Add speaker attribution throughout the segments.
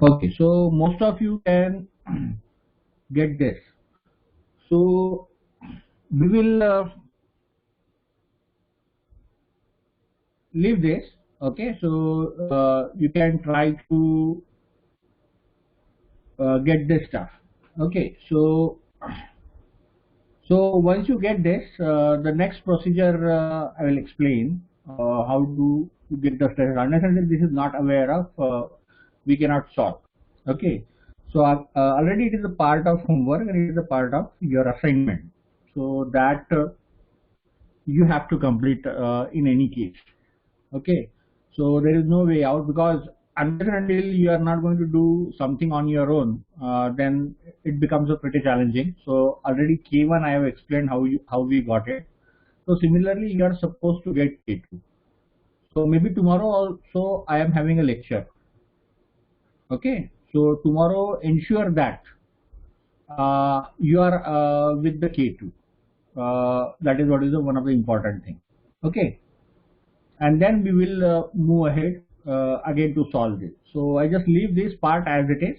Speaker 1: Okay, so most of you can get this. So we will leave this. Okay, so you can try to get this stuff. Okay, so once you get this, the next procedure I will explain how to get the stuff. Unless until this is not aware of, we cannot solve. Okay, so already it is a part of homework and it is a part of your assignment. So that you have to complete in any case. Okay, so there is no way out, because unless and until you are not going to do something on your own, then it becomes a pretty challenging. So already K1 I have explained how we got it. So similarly you are supposed to get K2. So maybe tomorrow also I am having a lecture. Okay, so tomorrow ensure that you are with the K2. That is what is one of the important thing. Okay, and then we will move ahead again to solve this. So I just leave this part as it is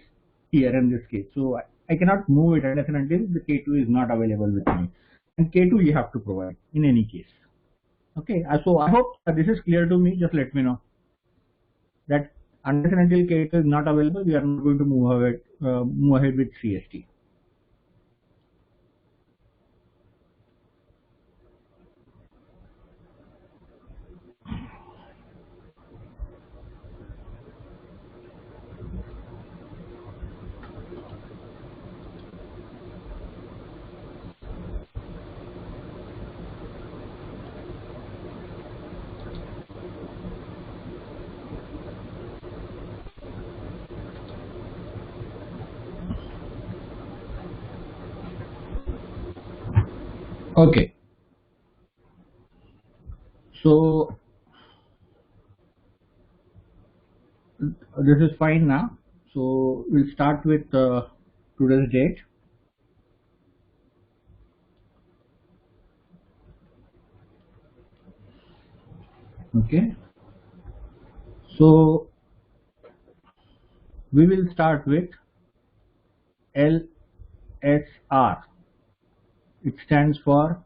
Speaker 1: here in this case. So I cannot move it unless and until the K2 is not available with me, and K2 you have to provide in any case. Okay, so I hope this is clear to me. Just let me know that unless and until K2 is not available, we are not going to move ahead with CST. Okay, so this is fine now. So we'll start with today's date. Okay, so we will start with LSR. It stands for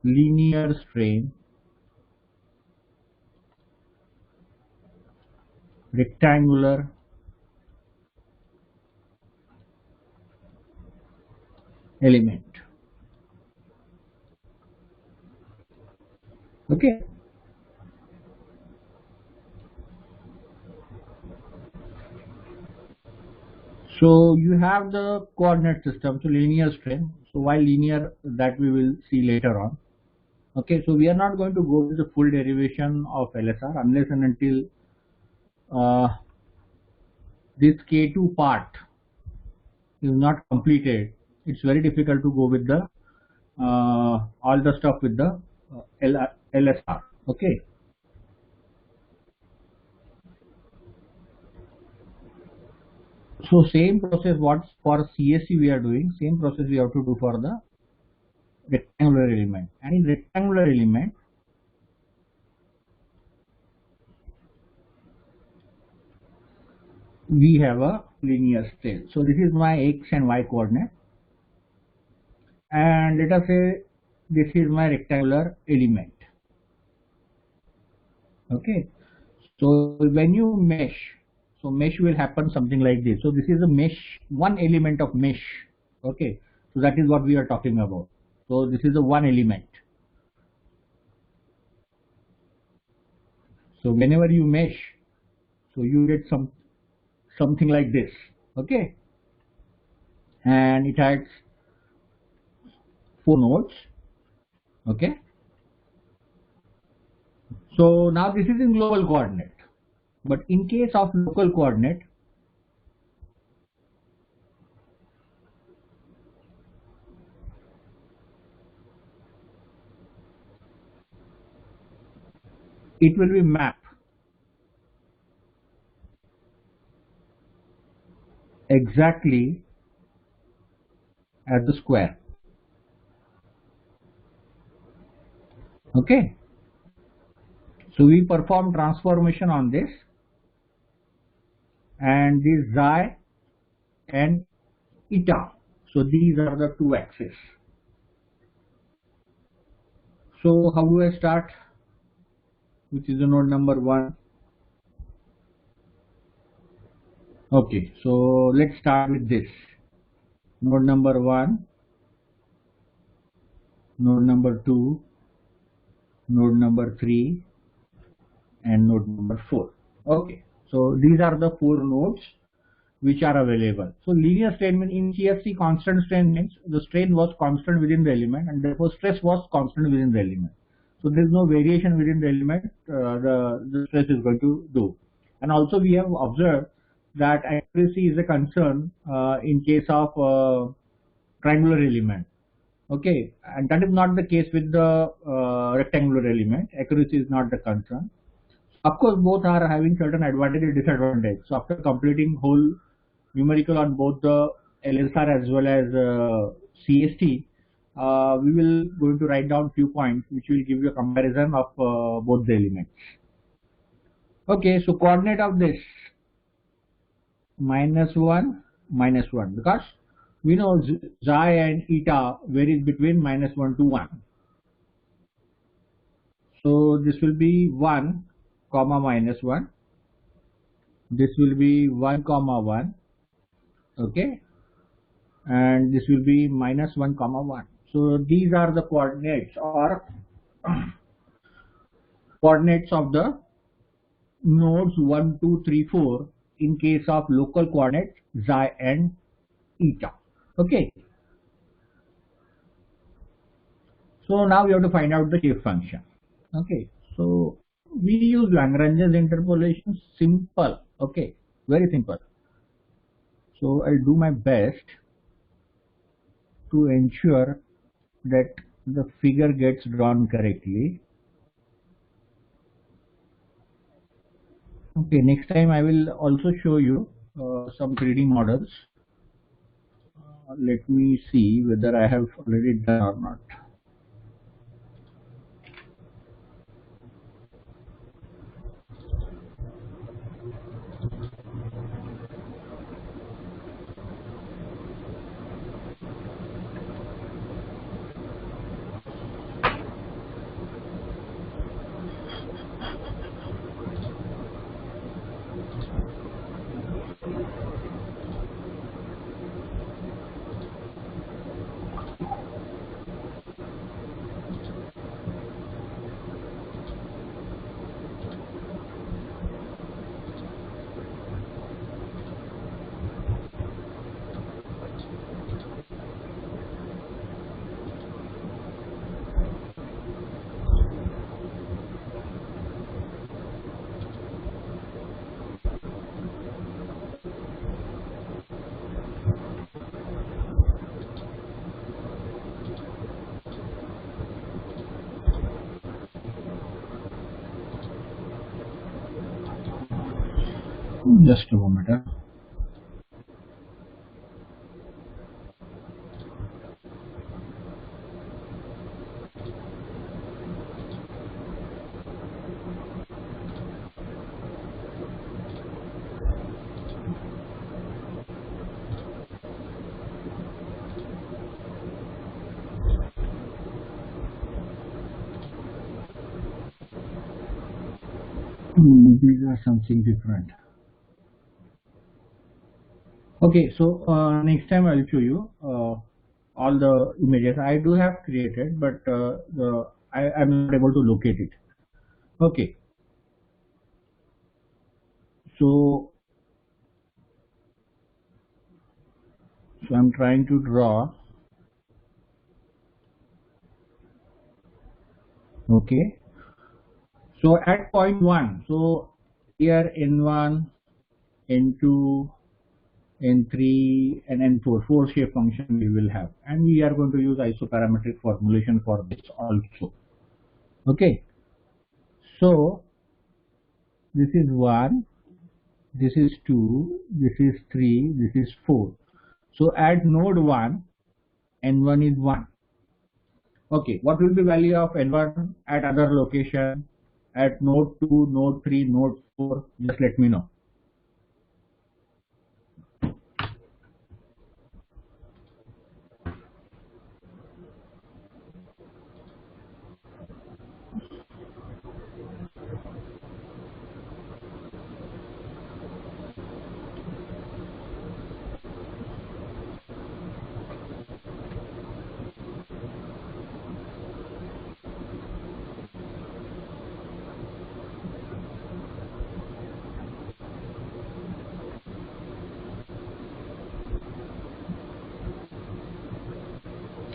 Speaker 1: linear strain rectangular element. Okay, so you have the coordinate system, so linear strain. So why linear, that we will see later on. Okay, so we are not going to go to the full derivation of LSR unless and until uh, this K2 part is not completed. It's very difficult to go with the all the stuff with the LSR. Okay, so same process what for CSC we are doing, same process we have to do for the rectangular element. And in rectangular element, we have a linear strain. So this is my x and y coordinate, and let us say this is my rectangular element. Okay, so when you mesh, so mesh will happen something like this. So this is a mesh, one element of mesh. Okay, so that is what we are talking about. So this is a one element. So whenever you mesh, so you get something like this. Okay, and it has four nodes. Okay, so now this is in global coordinate, but in case of local coordinate, it will be map exactly as the square. Okay, so we perform transformation on this, and this xi and eta. So these are the two axes. So how do I start? Which is the node number 1? Okay, so let's start with this. Node number 1, node number 2, node number 3, and node number 4. Okay, so these are the 4 nodes which are available. So linear strain means in CFC constant strain means the strain was constant within the element and therefore stress was constant within the element. So there is no variation within the element, the stress is going to do. And also we have observed that accuracy is a concern in case of triangular element. Okay, and that is not the case with the rectangular element. Accuracy is not the concern. Of course, both are having certain advantage and disadvantage. So after completing whole numerical on both the LSR as well as CST, we will going to write down few points which will give you a comparison of both the elements. Okay, so coordinate of this -1, -1, because we know xi and eta varies between -1 to 1. So this will be 1, comma -1. This will be 1, comma 1. Okay, and this will be -1, comma 1. So these are the coordinates or coordinates of the nodes 1, 2, 3, 4 in case of local coordinates xi and eta. Okay, so now we have to find out the shape function. Okay, so we use Lagrange's interpolation. Simple. Okay, very simple. So I'll do my best to ensure that the figure gets drawn correctly. Okay, next time I will also show you some 3D models. Let me see whether I have already done or not. Just a moment. These are something different. Okay, so next time I'll show you all the images I do have created, but I'm not able to locate it. Okay, so I'm trying to draw. Okay, so at point 1, so here N1, N2, N3 and N4, 4 shape function we will have, and we are going to use isoparametric formulation for this also. Okay, so this is 1, this is 2, this is 3, this is 4. So at node 1, N1 is 1. Okay, what will be value of N1 at other location, at node 2, node 3, node 4? Just let me know.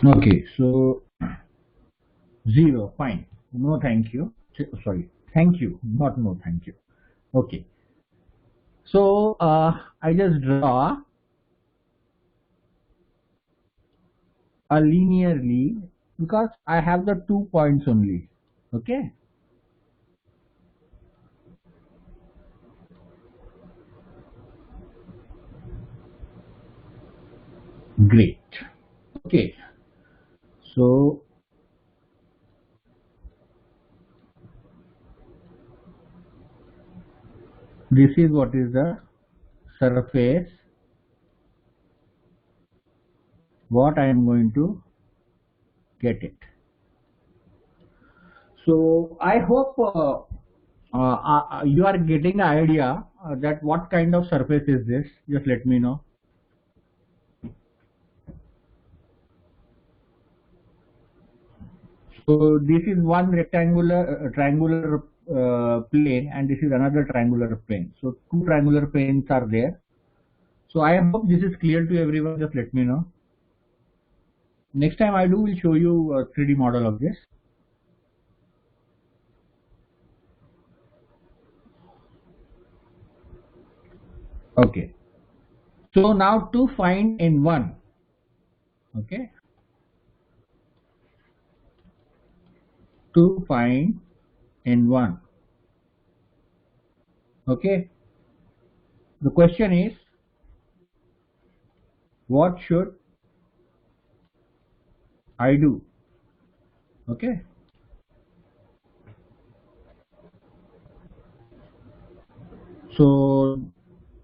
Speaker 1: Okay, so 0, fine. No, thank you. Sorry, thank you, not no, thank you. Okay, so I just draw a linearly because I have the 2 points only. Okay, great. Okay, so this is what is the surface what I am going to get it. So I hope you are getting the idea that what kind of surface is this. Just let me know. So this is one rectangular triangular plane, and this is another triangular plane. So two triangular planes are there. So I hope this is clear to everyone. Just let me know. Next time I do will show you a 3D model of this. Okay. So now to find n1. Okay. To find n1. Okay. The question is, what should I do? Okay. So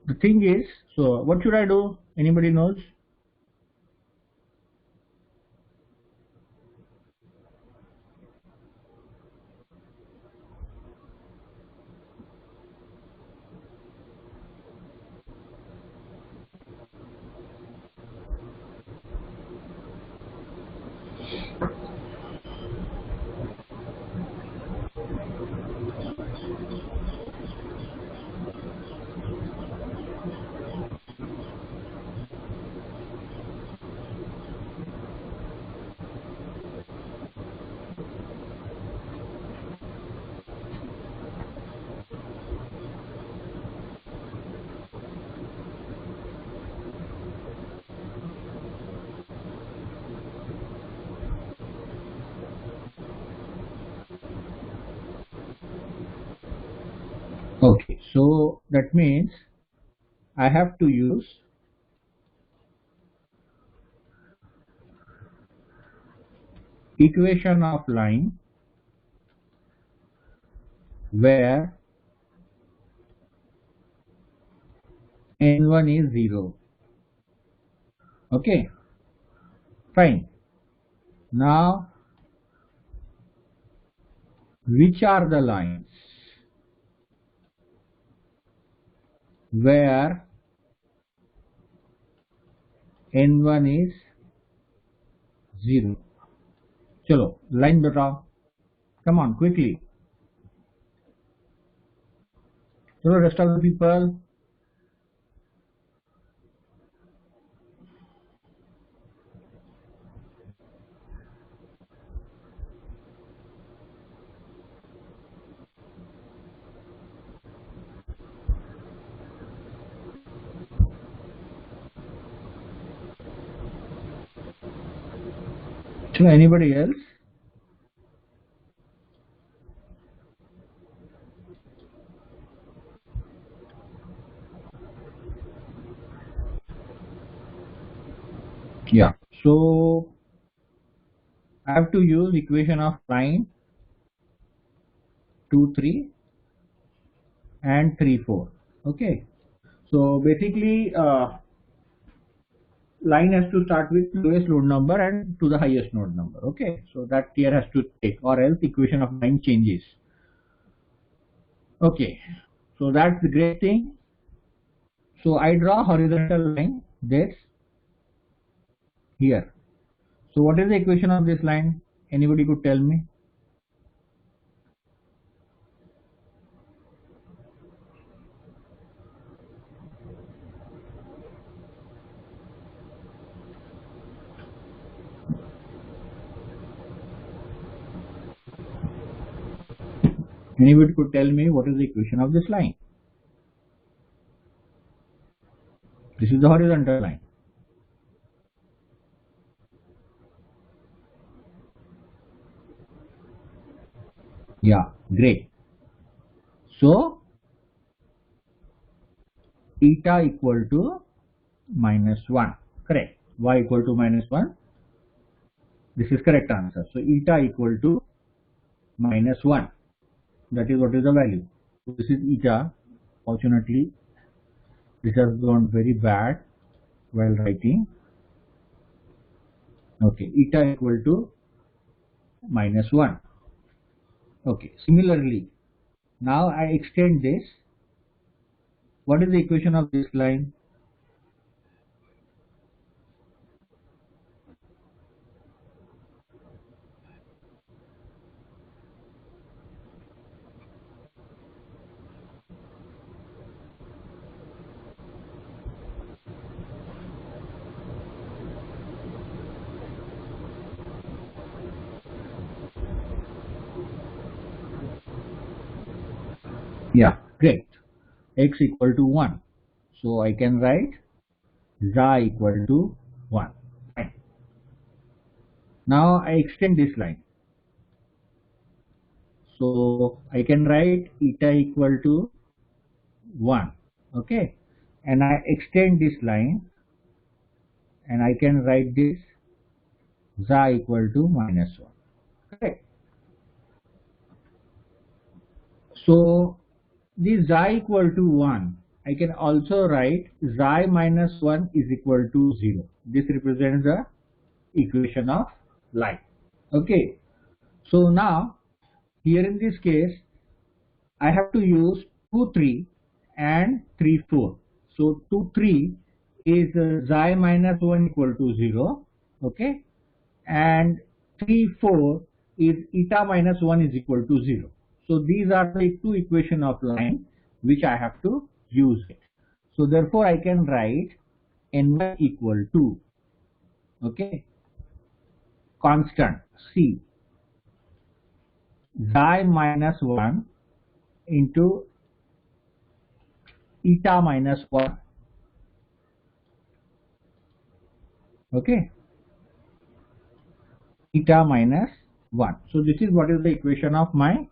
Speaker 1: the thing is, so what should I do? Anybody knows? Okay, so that means I have to use equation of line where n1 is 0. Okay, fine. Now, which are the lines where n1 is 0? Chalo, line बताओ. Come on, quickly. Chalo, rest of the people. Chalo, anybody else? Yeah. So I have to use equation of line 2, 3 and 3, 4. Okay. So basically, line has to start with lowest node number and to the highest node number. Okay. So that here has to take, or else equation of line changes. Okay. So that's the great thing. So I draw horizontal line this here. So what is the equation of this line? Anybody could tell me? Anybody could tell me what is the equation of this line? This is the horizontal line. Yeah, great. So eta equal to -1, correct. Y equal to -1. This is correct answer. So eta equal to -1. That is what is the value. So this is eta. Fortunately, this has gone very bad while writing. Okay, eta equal to -1. Okay, similarly, now I extend this. What is the equation of this line? Yeah, great. X equal to 1. So I can write za equal to 1. Fine. Now I extend this line. So I can write eta equal to 1. Okay. And I extend this line and I can write this za equal to -1. Okay. So this za equal to 1, I can also write xi minus 1 is equal to 0. This represents the equation of line. Okay. So now here in this case I have to use 2 3 and 3 4. So 2 3 is xi minus 1 equal to 0. Okay. And 3 4 is eta minus 1 is equal to 0. So these are the two equations of line which I have to use it. So therefore I can write n1 equal to, okay, constant c xi minus 1 into eta minus 1. Okay, eta minus 1. So this is what is the equation of my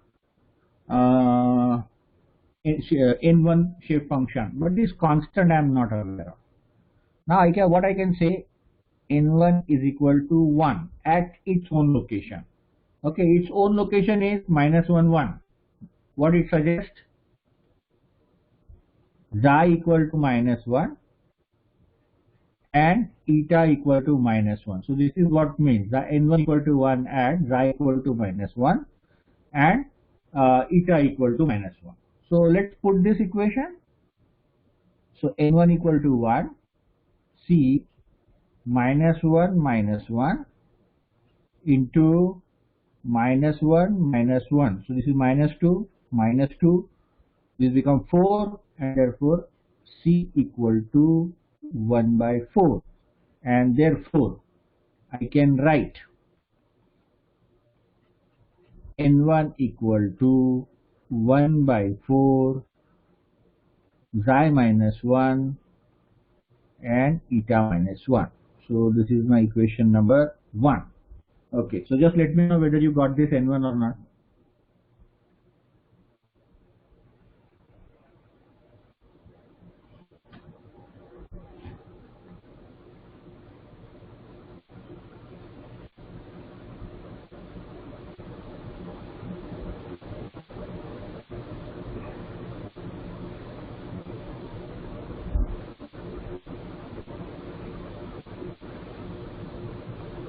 Speaker 1: n1 shape function, but this constant I am not aware of. Now what I can say, n1 is equal to 1 at its own location. Okay, its own location is -1 1. What it suggests? Xi equal to -1 and eta equal to -1. So this is what means the n1 equal to 1 at xi equal to -1 and eta equal to -1. So let's put this equation. So n1 equal to 1, c -1 -1 into -1 -1. So this is -2 -2. This becomes 4 and therefore c equal to 1 by 4. And therefore I can write n1 equal to 1 by 4 xi minus 1 and eta minus 1. So this is my equation number 1. Okay, so just let me know whether you got this n1 or not.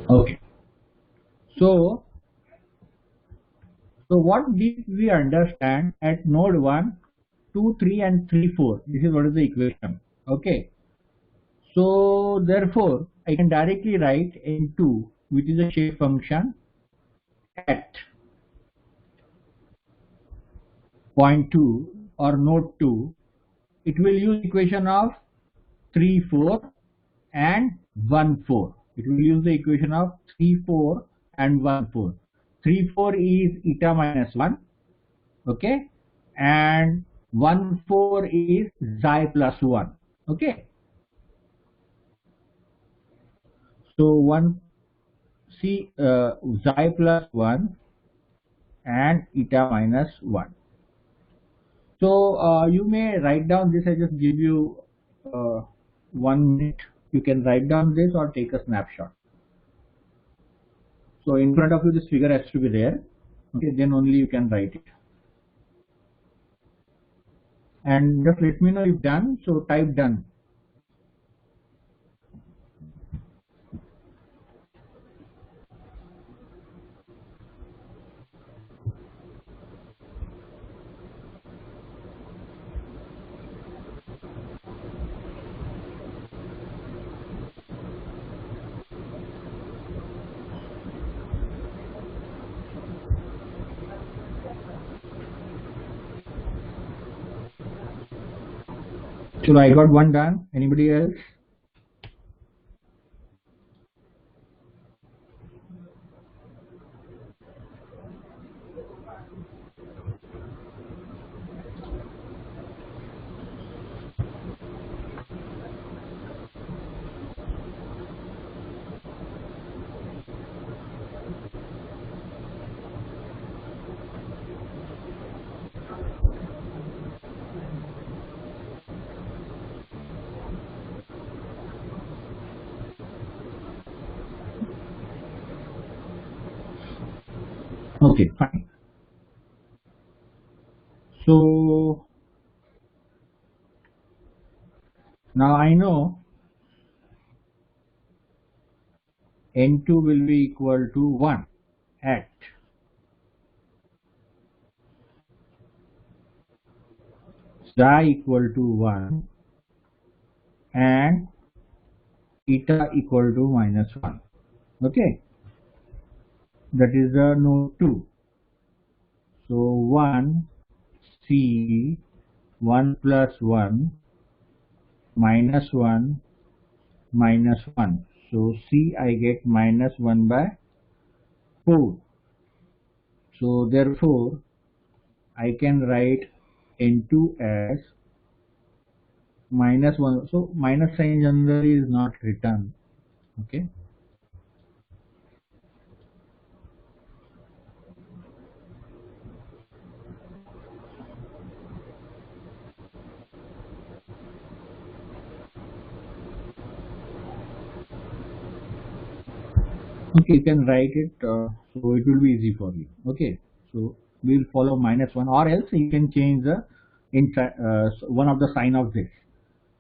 Speaker 1: Okay, so what did we understand at node 1, 2, 3 and 3, 4? This is what is the equation. Okay, so therefore I can directly write n2, which is a shape function at point 2 or node 2. It will use equation of 3 4 and 1 4. It will use the equation of 3 4 and 1 4. 3 4 is eta minus 1 okay, and 1 4 is xi plus 1, okay. So 1 c xi plus 1 and eta minus 1. So you may write down this. I just give you 1 minute. You can write down this or take a snapshot. So in front of you, this figure has to be there. Okay, then only you can write it. And just let me know if done. So type done. So I got one done. Anybody else? Okay, fine. So now I know N2 will be equal to 1 at xi equal to 1 and eta equal to minus 1. Okay, that is the node 2. So 1 C 1 plus 1 minus 1 minus 1. So C I get minus 1 by 4. So therefore I can write N2 as minus 1. So minus sign generally is not written. Okay. Okay, you can write it, so it will be easy for you. Okay, so we'll follow minus 1, or else you can change the one of the sign of this,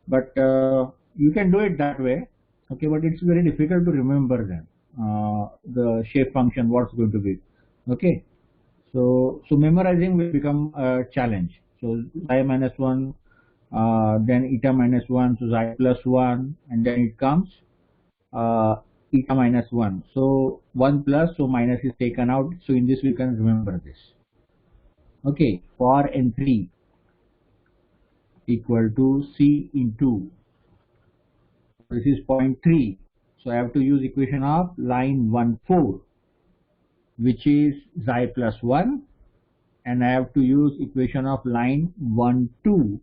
Speaker 1: but you can do it that way. Okay, but it's very difficult to remember then the shape function what's going to be. Okay, so memorizing will become a challenge. So xi minus 1, then eta minus 1, so xi plus 1, and then it comes uh, eta minus 1. So 1 plus, so minus is taken out. So in this we can remember this. Okay, for N3 equal to C into, this is 0.3. So I have to use equation of line 1 4, which is xi plus 1, and I have to use equation of line 1 2,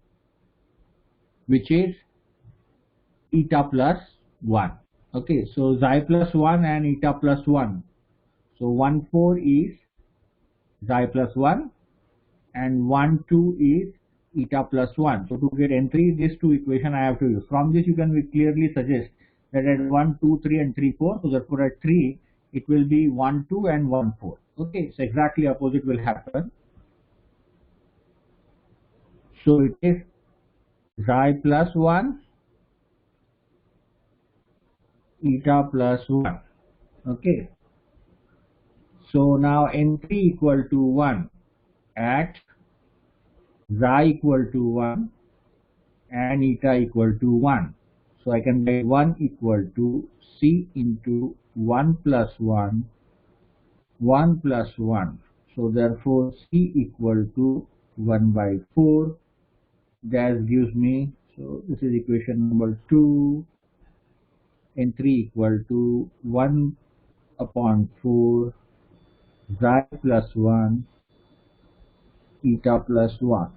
Speaker 1: which is eta plus 1. Okay, so xi plus 1 and eta plus 1. So 1 4 is xi plus 1 and 1 2 is eta plus 1. So to get N3, these two equation I have to use. From this you can clearly suggest that at 1 2 3 and 3 4, so therefore at 3 it will be 1 2 and 1 4. Okay, so exactly opposite will happen. So it is xi plus 1 eta plus 1. Okay, so now N3 equal to 1 at xi equal to 1 and eta equal to 1. So I can write 1 equal to C into 1 plus 1, 1 plus 1. So therefore C equal to 1 by 4. That gives me, so this is equation number 2, and 3 equal to 1 upon 4 xi plus 1 eta plus 1.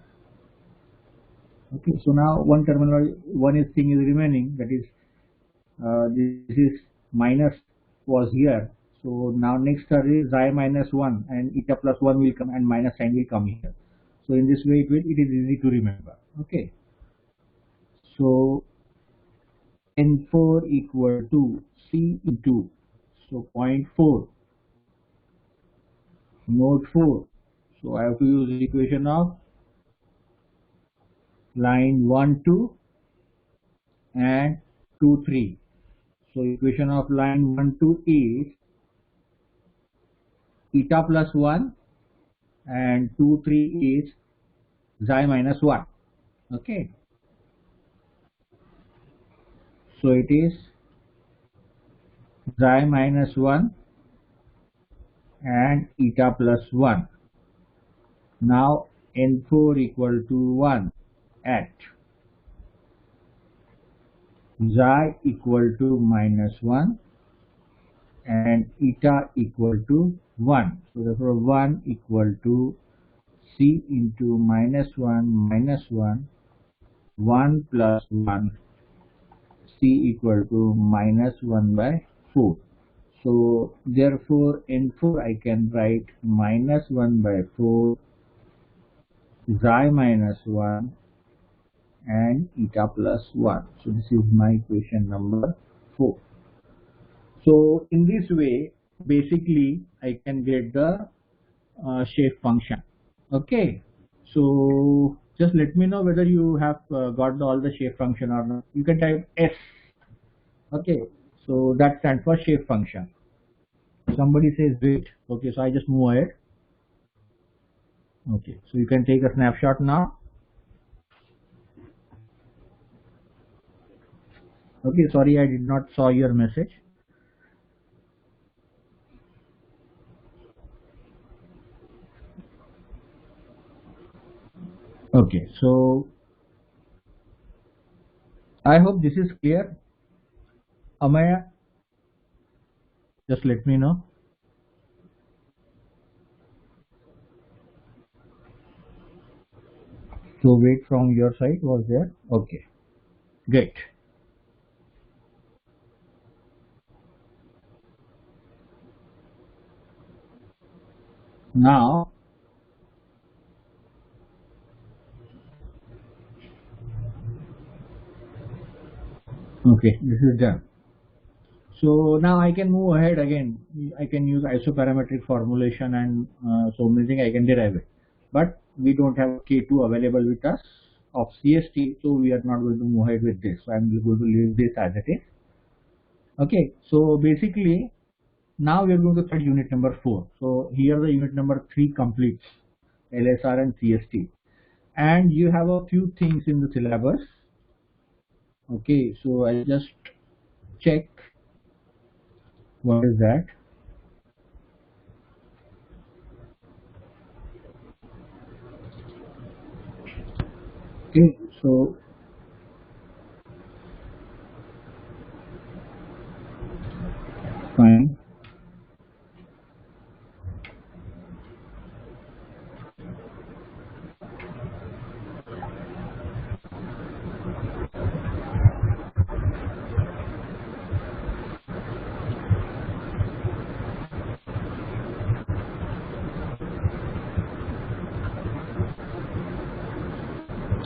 Speaker 1: Okay, so now one terminology, one thing is remaining, that is this is minus was here. So now next term is xi minus 1 and eta plus 1 will come and minus sign will come here. So in this way it is easy to remember. Okay. So N4 equal to C into, so 0.4, node 4. So I have to use the equation of line 1, 2 and 2, 3. So equation of line 1, 2 is eta plus 1 and 2, 3 is xi minus 1. Okay. So it is xi minus 1 and eta plus 1. Now N4 equal to 1 at xi equal to minus 1 and eta equal to 1. So therefore 1 equal to C into minus 1 plus 1, C equal to minus 1 by 4. So therefore N4 I can write minus 1 by 4 xi minus 1 and eta plus 1. So this is my equation number 4. So in this way basically I can get the shape function. Okay, so just let me know whether you have got all the shape function or not. You can type S. Okay, so that stands for shape function. Somebody says wait. Okay, so I just move ahead. Okay, so you can take a snapshot now. Okay, sorry I did not saw your message. Okay, so I hope this is clear. Amaya, just let me know. So wait from your side was there. Okay, great. Now okay, this is done. So now I can move ahead again. I can use isoparametric formulation and so many things I can derive it. But we don't have K2 available with us of CST, so we are not going to move ahead with this. So I'm going to leave this as it is. Okay, so basically now we are going to start unit number 4. So here the unit number 3 completes LSR and CST. And you have a few things in the syllabus. Okay, so I'll just check what is that. Okay, so fine.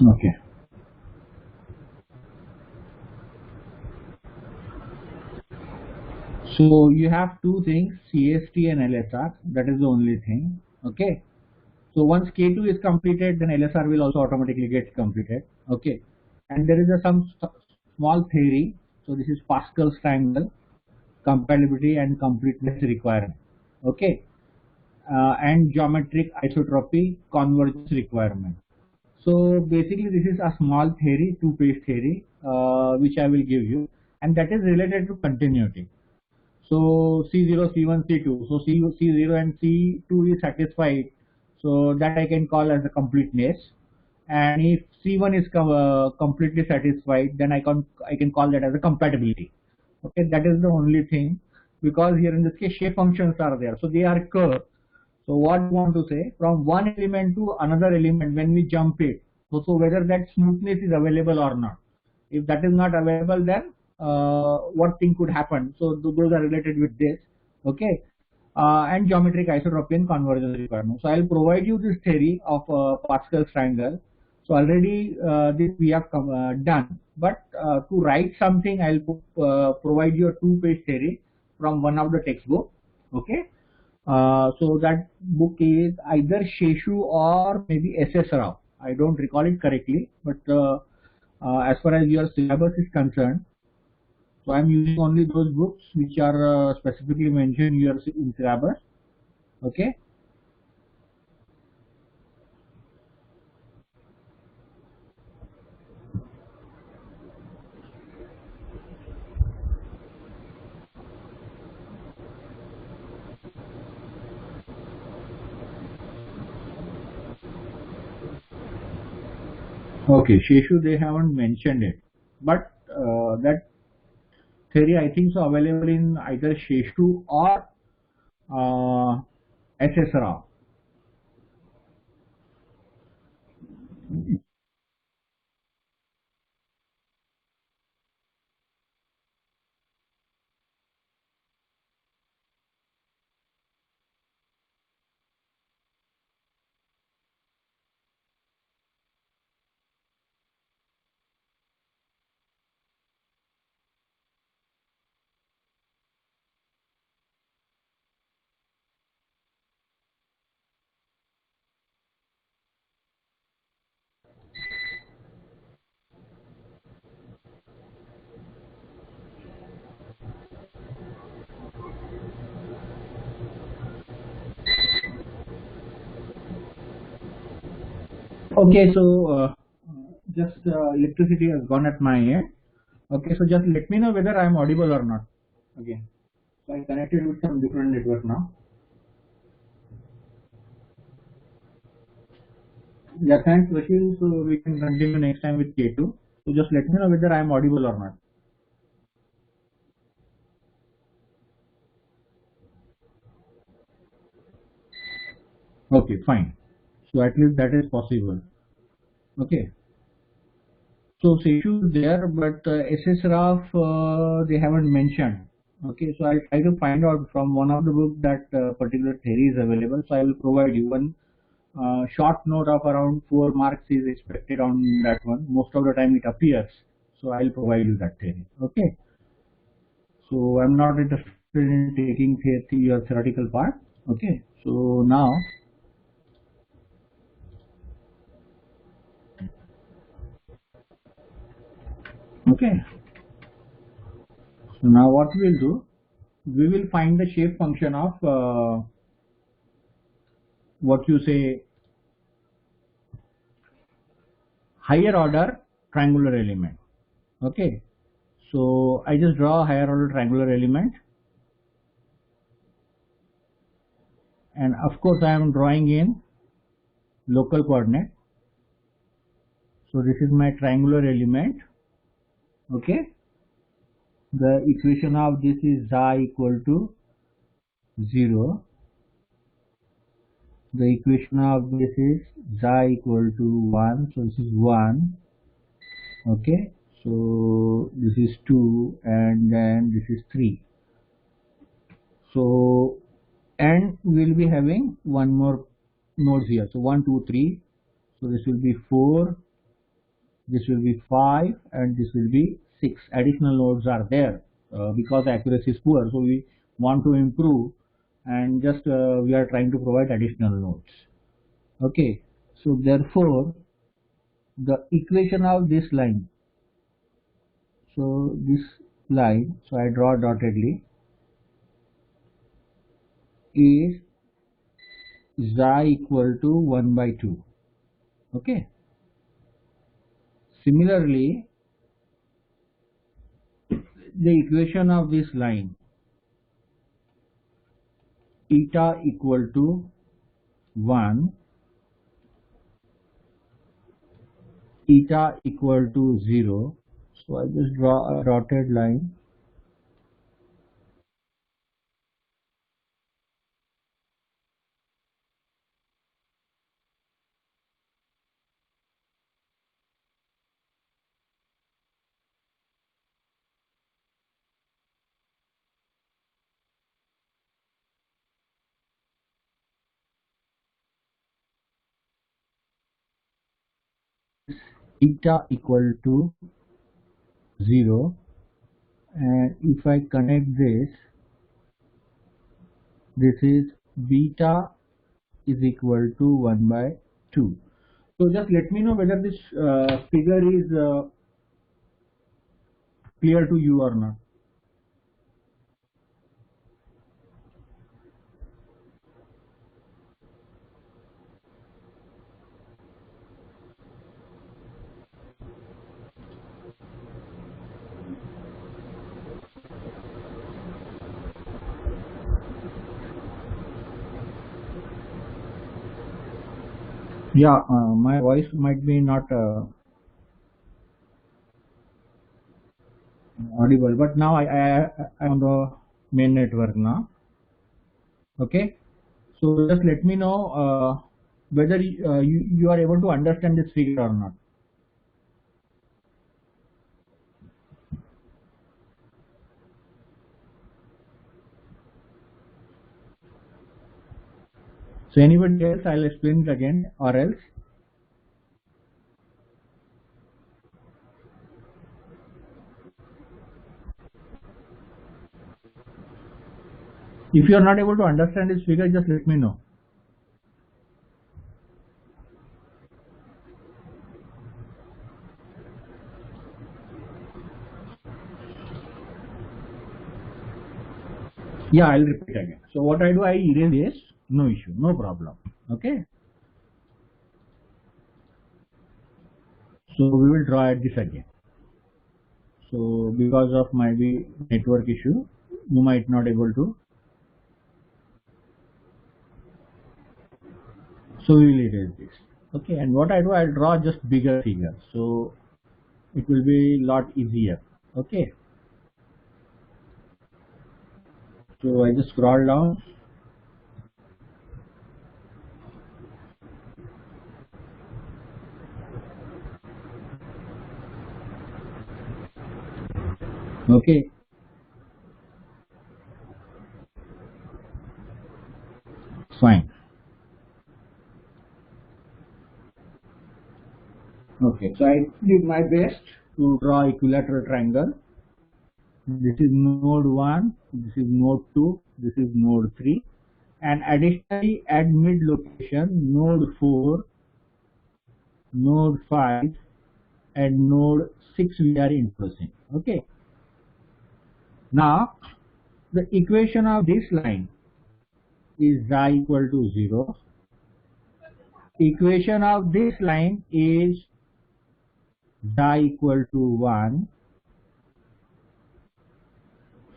Speaker 1: Okay. So you have two things, CST and LSR. That is the only thing. Okay. So once K2 is completed, then LSR will also automatically get completed. Okay. And there is some small theory. So this is Pascal's triangle, compatibility and completeness requirement. Okay. And geometric isotropy convergence requirement. So basically this is a small theory, two-page theory, which I will give you, and that is related to continuity. So C0, C1, C2. So C0 and C2 is satisfied. So that I can call as a completeness. And if C1 is completely satisfied, then I can call that as a compatibility. Okay, that is the only thing, because here in this case shape functions are there. So they are curved. So what you want to say, from one element to another element when we jump it, so whether that smoothness is available or not. If that is not available, then what thing could happen? So those are related with this, okay? And geometric isotropy and convergence requirement. So I'll provide you this theory of Pascal's triangle. So already this we have done, but to write something, I'll provide you a two-page theory from one of the textbook, okay? So that book is either Sheshu or maybe SS Rao. I don't recall it correctly, but as far as your syllabus is concerned, so I am using only those books which are specifically mentioned here in syllabus. Okay. Okay, Sheshu they haven't mentioned it, but that theory I think so available in either Sheshu or SS Rao. Okay, so just electricity has gone at my end. Okay, so just let me know whether I am audible or not. Again, so I connected with some different network now. Yeah, thanks, Rashid. So we can continue next time with K2. So just let me know whether I am audible or not. Okay, fine. So at least that is possible. Okay. So Seshu is there, but SS Raf they haven't mentioned. Okay, so I'll try to find out from one of the books that particular theory is available. So I will provide you one short note of around 4 marks is expected on that one. Most of the time it appears. So I'll provide you that theory. Okay. So I'm not interested in taking your theoretical part. Okay. So now, okay. So now what we'll do, we will find the shape function of what you say higher order triangular element. Okay. So I just draw a higher order triangular element, and of course I am drawing in local coordinate. So this is my triangular element. Okay. The equation of this is xi equal to 0. The equation of this is xi equal to 1. So this is 1. Okay. So this is 2 and then this is 3. So and we will be having one more nodes here. So 1, 2, 3. So this will be 4. This will be 5 and this will be 6. Additional nodes are there because the accuracy is poor. So we want to improve and just we are trying to provide additional nodes. Okay. So therefore the equation of this line. So this line, so I draw dottedly, is xi equal to 1 by 2. Okay. Similarly, the equation of this line, eta equal to 1, eta equal to 0. So I just draw a dotted line. beta equal to 0, and if I connect this is beta is equal to 1 by 2. So just let me know whether this figure is clear to you or not. Yeah, my voice might be not audible, but now I'm on the main network now. Okay, so just let me know whether you are able to understand this figure or not. So anybody else, I'll explain it again, or else. If you are not able to understand this figure, just let me know. Yeah, I'll repeat again. So what I do, I erase this, no issue, no problem. Okay. So we will draw at this again. So because of maybe network issue, you might not able to. So we will erase this. Okay, and what I do, I'll draw just bigger figure. So it will be lot easier. Okay. So I just scroll down. Okay. Fine. Okay, so I did my best to draw equilateral triangle. This is node 1, this is node 2, this is node 3, and additionally at mid location node 4, node 5 and node 6 we are introducing. Okay. Now the equation of this line is xi equal to 0. Equation of this line is xi equal to 1.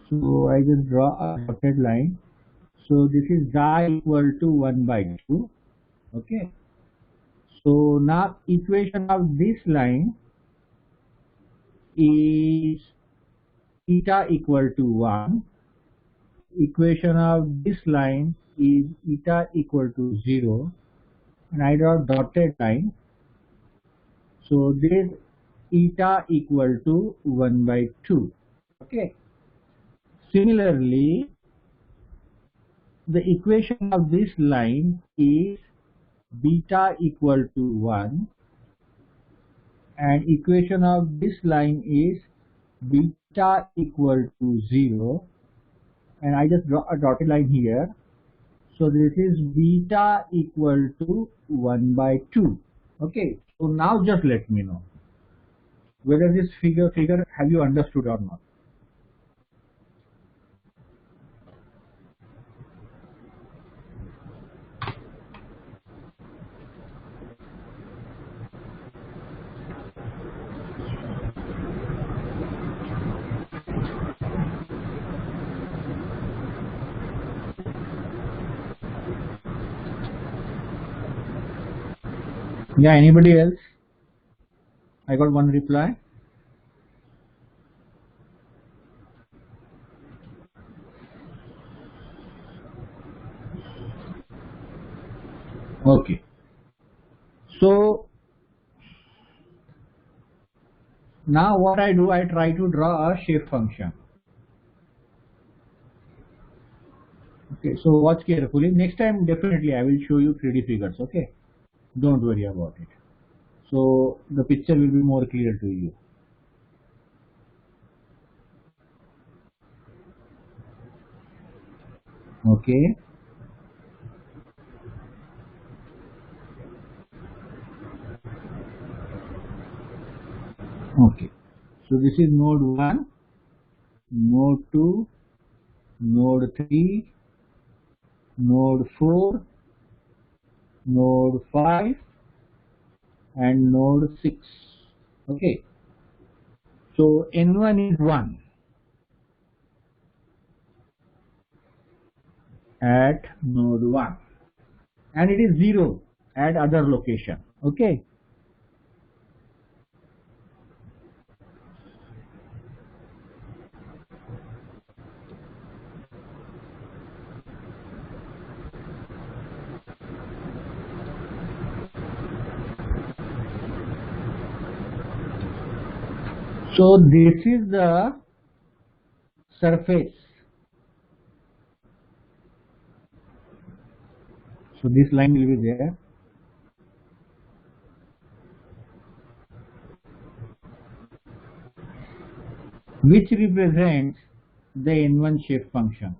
Speaker 1: So I just draw a dotted line. So this is xi equal to 1 by 2. Okay. So now equation of this line is eta equal to 1. Equation of this line is eta equal to 0. And I draw dotted line. So this eta equal to 1 by 2. Okay. Similarly, the equation of this line is beta equal to 1, and equation of this line is beta equal to 0, and I just draw a dotted line here. So this is beta equal to 1 by 2. Okay, so now just let me know whether this figure have you understood or not. Yeah, anybody else? I got one reply. Okay. So now what I do, I try to draw a shape function. Okay, so watch carefully. Next time definitely I will show you 3D figures. Okay, don't worry about it. so the picture will be more clear to you. Okay. Okay. So this is node 1, node 2, node 3, node 4, node 5, and node 6. Okay. So N1 is 1 at node 1 and it is 0 at other location. Okay. So this is the surface. So this line will be there. Which represents the N1 shape function.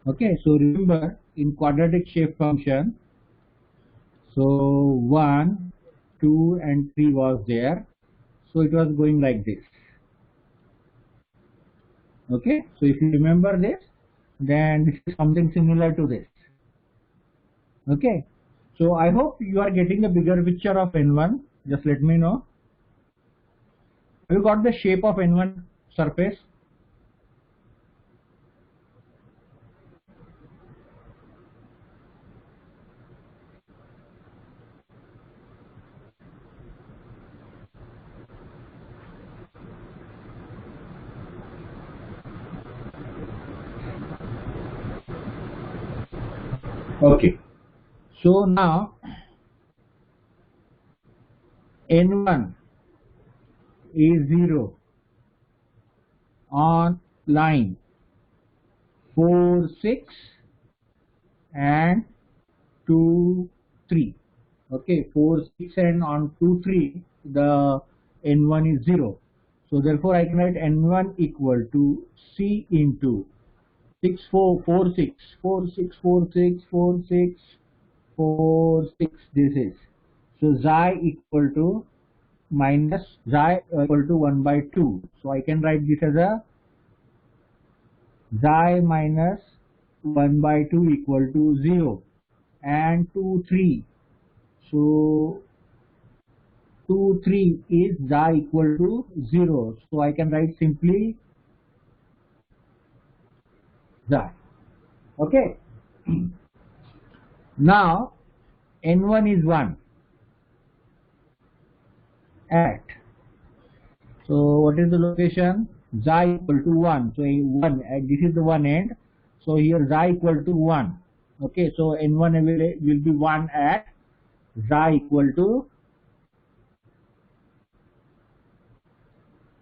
Speaker 1: Okay, so remember in quadratic shape function, so 1, 2 and 3 was there. So it was going like this. Okay, so if you remember this, then this is something similar to this. Okay, so I hope you are getting a bigger picture of N1. Just let me know. Have you got the shape of N1 surface? Okay, so now N1 is 0 on line 4, 6 and 2, 3. Okay, 4, 6 and on 2, 3 the N1 is 0. So therefore I can write N1 equal to C into 6, 4, 4, 6, 4, 6, 4, 6, 4, 6, 4, 6 this is. So xi equal to minus xi equal to 1 by 2. So I can write this as a xi minus 1 by 2 equal to 0 and 2, 3. So 2, 3 is xi equal to 0. So I can write simply xi. Okay. Now N1 is 1 at. So what is the location? Xi equal to 1. So 1 this is the one end. So here xi equal to 1. Okay, so N1 will be 1 at xi equal to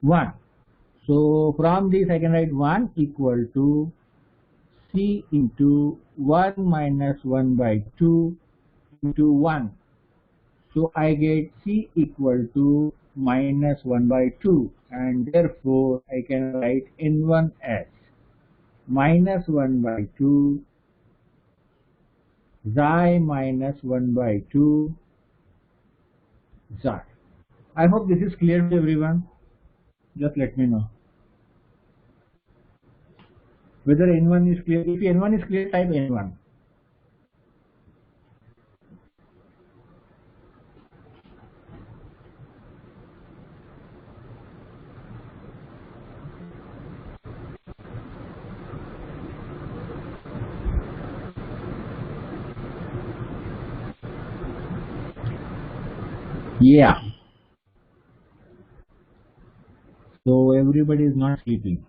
Speaker 1: 1. So from this I can write 1 equal to C into 1 minus 1 by 2 into 1. So I get C equal to minus 1 by 2 and therefore I can write N1 as minus 1 by 2 xi minus 1 by 2 xi. I hope this is clear to everyone. Just let me know whether N1 is clear. If N1 is clear, type N1. Yeah. So everybody is not sleeping.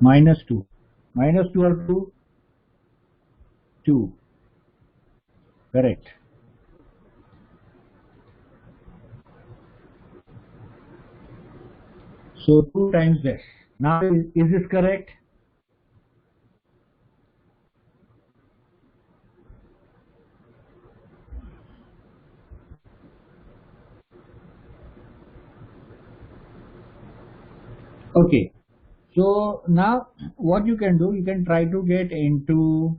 Speaker 1: Minus 2. Minus 2 or 2? 2. Correct. So 2 times this. Now is this correct? Okay. So now what you can do, you can try to get N2,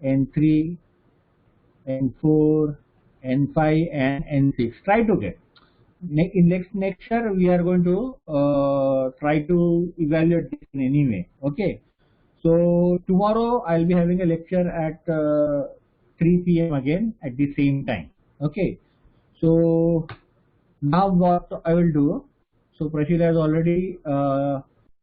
Speaker 1: N3, N4, N5 and N6. Try to get. In next year we are going to try to evaluate this in any way. Okay. So tomorrow I'll be having a lecture at 3 p.m. again at the same time. Okay. So now what I will do, so Prashil has already